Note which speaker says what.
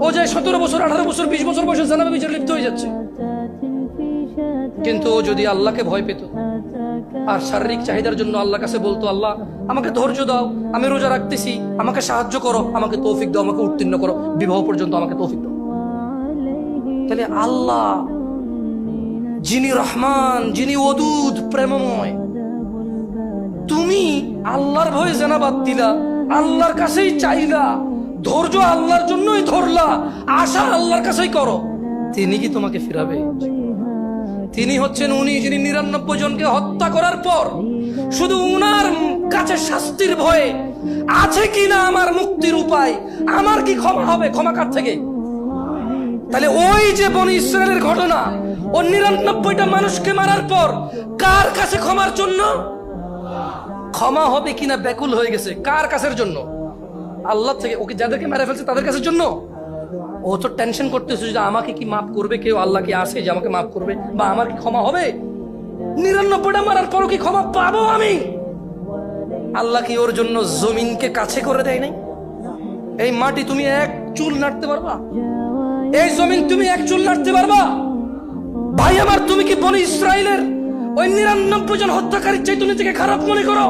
Speaker 1: ও যে 17 বছর 18 বছর 20 বছর বয়সে জানা বিচার লিপ্ত হয়ে যাচ্ছে। কিন্তু ও যদি আল্লাহকে ভয় পেত আর শারীরিক চাহিদার জন্য আল্লাহর কাছে বলতো, আল্লাহ আমাকে ধৈর্য দাও, আমি রোজা রাখতেছি, আমাকে সাহায্য করো, আমাকে তৌফিক দাও, আমাকে উত্তীর্ণ করো, বিবাহ পর্যন্ত আমাকে তৌফিক দাও, তাহলে আল্লাহ যিনি রহমান, যিনি ওদুদ প্রেমময়, তুমি আল্লাহর ভয়ে জানা বাদ দিলা, আল্লাহর কাছেই চাইলা, ধৈর্য আল্লাহর জন্যই ধরলা, আশা আল্লাহর কাছেই করো, তিনি কি তোমাকে ফিরাবে? তিনি হচ্ছেন উনি যিনি 99 জনকে হত্যা করার পর শুধু উনার কাছে শাস্তির ভয়ে আছে কিনা আমার মুক্তির উপায়, আমার কি ক্ষমা হবে, ক্ষমা কার থেকে? তাহলে ওই যে বনি ইসরায়েলের ঘটনা, ও 99টা মানুষকে মারার পর কার কাছে ক্ষমার জন্য? ক্ষমা হবে কিনা ব্যাকুল হয়ে গেছে। কার কাছের জন্য? আল্লাহ থেকে। ওকে যাদেরকে মেরে ফেলছে তাদের কাছের জন্য। ও তো টেনশন করতেছে যে আমাকে কি মাফ করবে কেউ, আল্লাহ কি আসে যে আমাকে মাফ করবে, বা আমার কি ক্ষমা হবে? 99টা মারার পরও কি ক্ষমা পাবো আমি? আল্লাহ কি ওর জন্য জমিনকে কাছে করে দেয় নাই? এই মাটি তুমি এক চুল নাড়তে পারবা? এই জমিন তুমি এক চুল নাড়তে পারবা? ভাই আমার, তুমি কি বনি ইসরায়েলের ওই 99 জন হত্যাকারীর চাইতে নিজেকে খারাপ মনে করো?